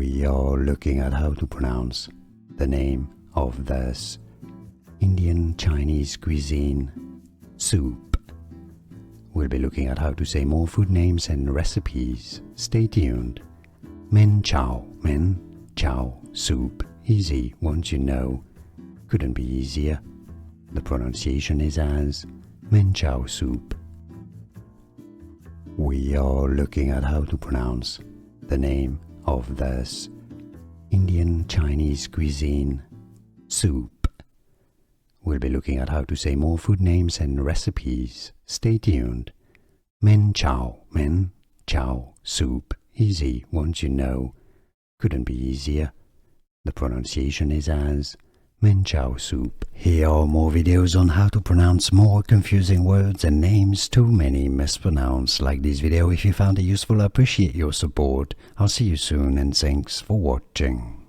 We are looking at how to pronounce the name of this Indian Chinese cuisine soup. We'll be looking at how to say more food names and recipes. Stay tuned. Manchow soup. Easy once you know. Couldn't be easier. The pronunciation is as Manchow soup. We are looking at how to pronounce the name of this Indian Chinese cuisine soup. We'll be looking at how to say more food names and recipes. Stay tuned. Manchow soup. Easy once you know. Couldn't be easier. The pronunciation is as Manchow soup. Here are more videos on how to pronounce more confusing words and names too many mispronounced. Like this video if you found it useful. I appreciate your support. I'll see you soon and thanks for watching.